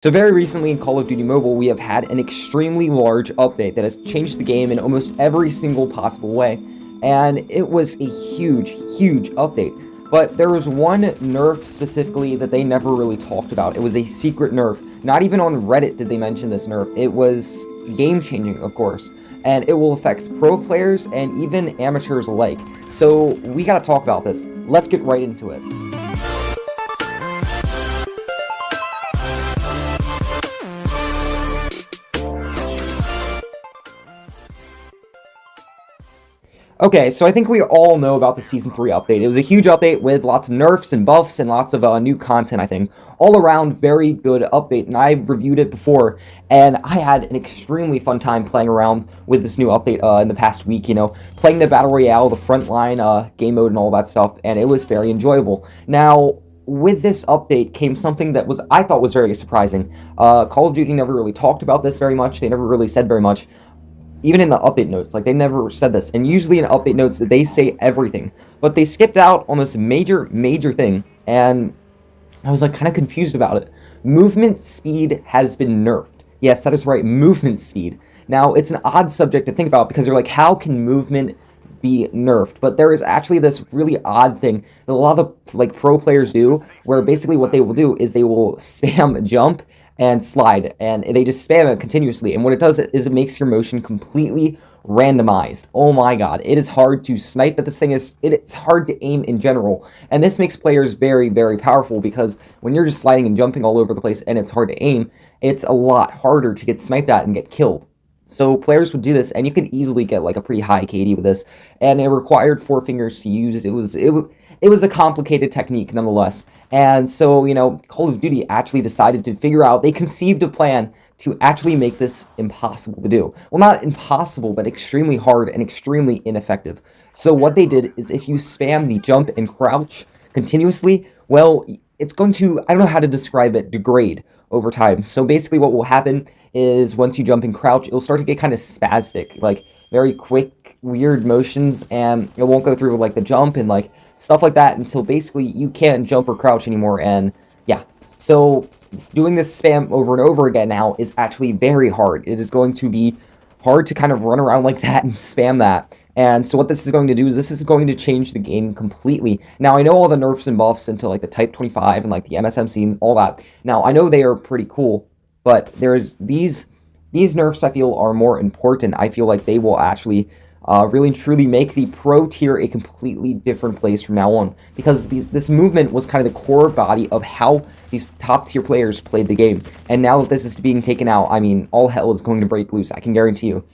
So very recently in Call of Duty Mobile, we have had an extremely large update that has changed the game in almost every single possible way, and it was a huge update. But there was one nerf specifically that they never really talked about. It was a secret nerf. Not even on Reddit did they mention this nerf. It was game-changing, of course, and it will affect pro players and even amateurs alike. So we gotta talk about this. Let's get right into it. Okay, so I think we all know about the Season 3 update. It was a huge update with lots of nerfs and buffs and lots of new content, I think. All around, very good update, and I reviewed it before, and I had an extremely fun time playing around with this new update in the past week, playing the Battle Royale, the frontline game mode, and all that stuff, and it was very enjoyable. Now, with this update came something that I thought was very surprising. Call of Duty never really talked about this very much. They never really said very much. Even in the update notes, like, they never said this. And usually in update notes, they say everything. But they skipped out on this major thing, and I was, like, kind of confused about it. Movement speed has been nerfed. Yes, that is right, movement speed. Now, it's an odd subject to think about, because you're like, how can movement be nerfed? But there is actually this really odd thing that a lot of the, pro players do, where basically what they will do is they will spam jump and slide, and they just spam it continuously, and what it does is it makes your motion completely randomized. Oh my god, it is hard to snipe, but it's hard to aim in general, and this makes players very powerful, because when you're just sliding and jumping all over the place and it's hard to aim, it's a lot harder to get sniped at and get killed. So players would do this, and you could easily get like a pretty high KD with this, and it required 4 fingers to use. It was a complicated technique nonetheless. And so, Call of Duty actually decided to figure out, they conceived a plan to actually make this impossible to do. Well, not impossible, but extremely hard and extremely ineffective. So what they did is, if you spam the jump and crouch continuously, well, it's going to, I don't know how to describe it, degrade over time. So basically what will happen is, once you jump and crouch, it'll start to get kind of spastic, like very quick, weird motions, and it won't go through like the jump and like stuff like that until basically you can't jump or crouch anymore. And yeah, so doing this spam over and over again now is actually very hard. It is going to be hard to kind of run around like that and spam that. And so what this is going to do is, this is going to change the game completely. Now, I know all the nerfs and buffs into like the Type 25 and like the MSMC and all that. Now, I know they are pretty cool, but there's these nerfs I feel are more important. I feel like they will actually really and truly make the pro tier a completely different place from now on, because this movement was kind of the core body of how these top tier players played the game. And now that this is being taken out, I mean, all hell is going to break loose, I can guarantee you.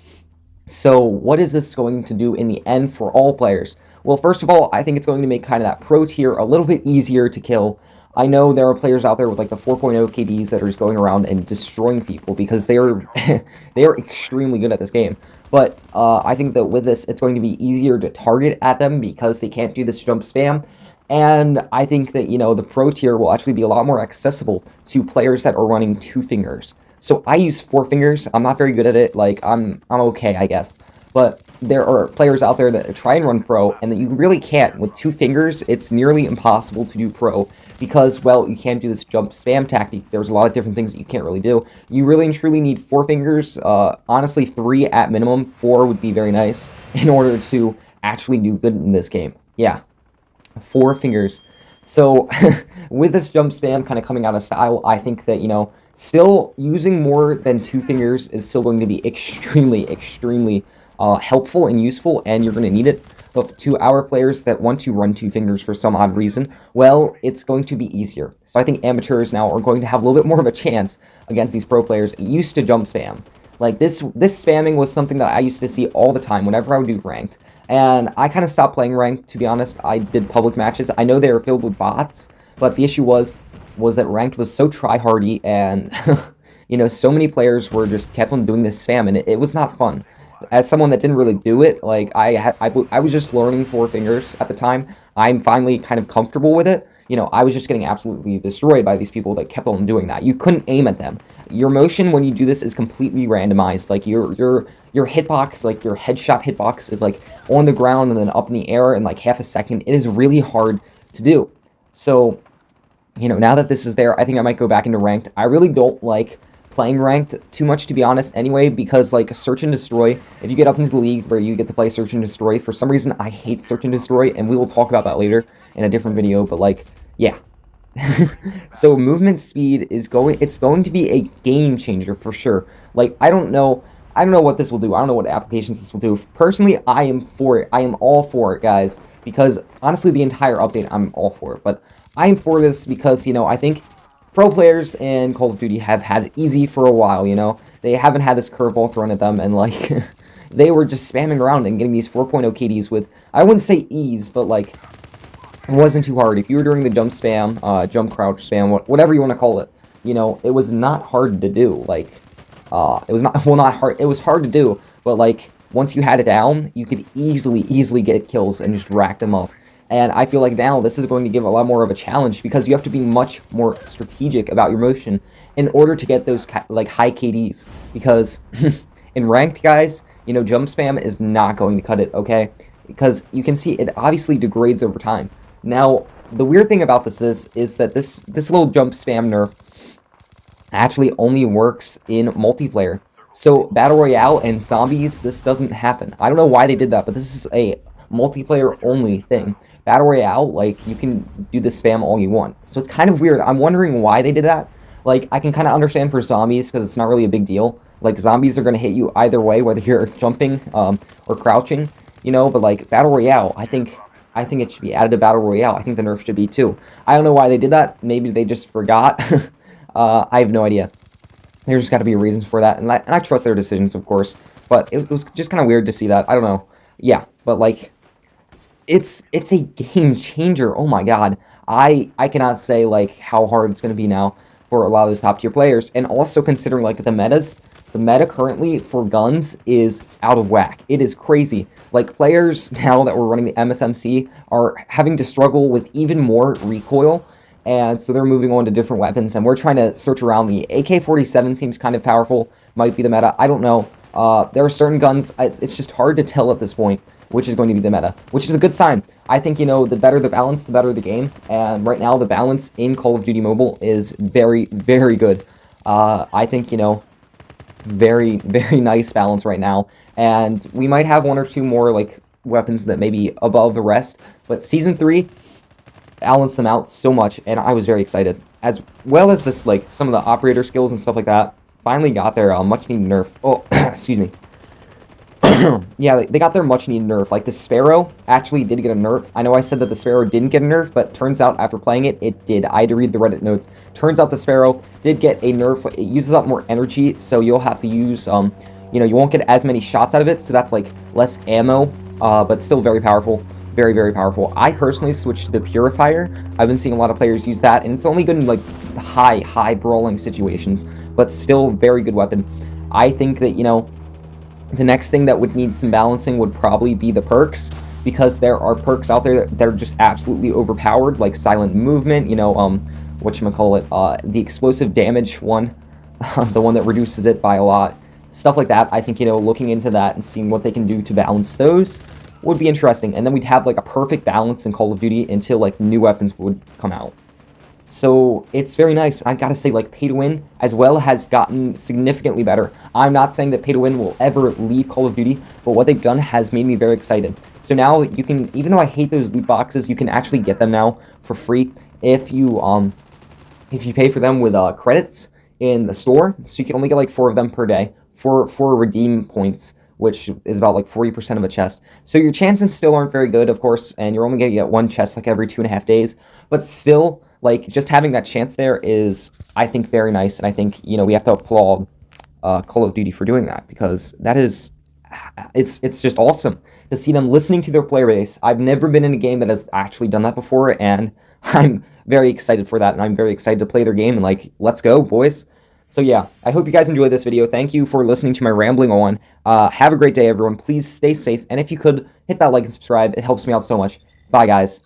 So what is this going to do in the end for all players? Well, first of all, I think it's going to make kind of that pro tier a little bit easier to kill. I know there are players out there with like the 4.0 KDs that are just going around and destroying people, because they are they are extremely good at this game. But I think that with this, it's going to be easier to target at them, because they can't do this jump spam. And I think that, the pro tier will actually be a lot more accessible to players that are running 2 fingers. So I use 4 fingers. I'm not very good at it. Like, I'm okay, I guess. But there are players out there that try and run pro, and that you really can't. With 2 fingers, it's nearly impossible to do pro, because, well, you can't do this jump spam tactic. There's a lot of different things that you can't really do. You really and truly need 4 fingers. Honestly, 3 at minimum. 4 would be very nice in order to actually do good in this game. Yeah, 4 fingers. So with this jump spam kind of coming out of style, I think that, still using more than 2 fingers is still going to be extremely helpful and useful, and you're going to need it. But to our players that want to run 2 fingers for some odd reason, well, it's going to be easier. So I think amateurs now are going to have a little bit more of a chance against these pro players used to jump spam. Like, this spamming was something that I used to see all the time whenever I would do ranked. And I kind of stopped playing ranked, to be honest. I did public matches. I know they were filled with bots, but the issue was that ranked was so try-hardy, and so many players were just kept on doing this spam, and it was not fun. As someone that didn't really do it, like, I was just learning 4 fingers at the time. I'm finally kind of comfortable with it. I was just getting absolutely destroyed by these people that kept on doing that. You couldn't aim at them. Your motion when you do this is completely randomized. Like, your hitbox, like your headshot hitbox, is like on the ground and then up in the air in like half a second. It is really hard to do. So you know, now that this is there, I think I might go back into ranked. I really don't like playing ranked too much, to be honest, anyway, because, like, search and destroy, if you get up into the league where you get to play search and destroy, for some reason, I hate search and destroy, and we will talk about that later in a different video, but, like, yeah. So movement speed is it's going to be a game changer for sure. Like, I don't know what this will do. I don't know what applications this will do. Personally, I am for it. I am all for it, guys, because honestly, the entire update, I'm all for it. But I am for this because, you know, I think pro players in Call of Duty have had it easy for a while, you know? They haven't had this curveball thrown at them, and, like, they were just spamming around and getting these 4.0 KDs with, I wouldn't say ease, but, like, it wasn't too hard. If you were doing the jump spam, jump crouch spam, whatever you want to call it, you know, it was not hard to do. Like, it was not, well, not hard, it was hard to do, but, like, once you had it down, you could easily get kills and just rack them up. And I feel like now this is going to give a lot more of a challenge because you have to be much more strategic about your motion in order to get those, like, high KDs. Because in ranked, guys, you know, jump spam is not going to cut it, okay? Because you can see it obviously degrades over time. Now, the weird thing about this is that this little jump spam nerf actually only works in multiplayer. So, Battle Royale and Zombies, this doesn't happen. I don't know why they did that, but this is a multiplayer-only thing. Battle Royale, like, you can do the spam all you want. So, it's kind of weird. I'm wondering why they did that. Like, I can kind of understand for Zombies, because it's not really a big deal. Like, Zombies are going to hit you either way, whether you're jumping or crouching, you know? But, like, Battle Royale, I think it should be added to Battle Royale. I think the nerf should be too. I don't know why they did that. Maybe they just forgot. I have no idea. There's just got to be a reason for that. And I trust their decisions, of course. But it was just kind of weird to see that. I don't know. Yeah, but, like, it's a game changer. Oh my god. I cannot say, like, how hard it's going to be now for a lot of those top tier players. And also considering, like, the metas. The meta currently for guns is out of whack. It is crazy. Like, players now that we're running the MSMC are having to struggle with even more recoil, and so they're moving on to different weapons, and we're trying to search around. The AK-47 seems kind of powerful, might be the meta. I don't know. There are certain guns, it's just hard to tell at this point which is going to be the meta, which is a good sign. I think, you know, the better the balance, the better the game, and right now the balance in Call of Duty Mobile is very, very good. I think, you know, very nice balance right now, and we might have one or two more, like, weapons that may be above the rest, but Season 3 balanced them out so much, and I was very excited, as well as this, like, some of the operator skills and stuff like that finally got their much-needed nerf. Oh, excuse me. Yeah, they got their much-needed nerf. Like, the Sparrow actually did get a nerf. I know I said that the Sparrow didn't get a nerf, but turns out after playing it, it did. I had to read the Reddit notes. Turns out the Sparrow did get a nerf. It uses up more energy, so you'll have to use, you know, you won't get as many shots out of it, so that's, like, less ammo, but still very powerful. Very powerful. I personally switched to the Purifier. I've been seeing a lot of players use that, and it's only good in, like, high brawling situations, but still very good weapon. I think that, you know, the next thing that would need some balancing would probably be the perks, because there are perks out there that are just absolutely overpowered, like Silent Movement, you know, whatchamacallit, the explosive damage one, the one that reduces it by a lot, stuff like that. I think, you know, looking into that and seeing what they can do to balance those would be interesting, and then we'd have, like, a perfect balance in Call of Duty until, like, new weapons would come out. So it's very nice. I gotta say, like, pay to win as well has gotten significantly better. I'm not saying that pay to win will ever leave Call of Duty, but what they've done has made me very excited. So now you can, even though I hate those loot boxes, you can actually get them now for free if you pay for them with credits in the store. So you can only get, like, 4 of them per day for redeem points, which is about, like, 40% of a chest. So your chances still aren't very good, of course, and you're only going to get 1 chest, like, every 2.5 days. But still, like, just having that chance there is, I think, very nice. And I think, you know, we have to applaud Call of Duty for doing that, because that is, it's just awesome to see them listening to their player base. I've never been in a game that has actually done that before, and I'm very excited for that, and I'm very excited to play their game, and, like, let's go, boys. So yeah, I hope you guys enjoyed this video. Thank you for listening to my rambling on. Have a great day, everyone. Please stay safe, and if you could, hit that like and subscribe. It helps me out so much. Bye, guys.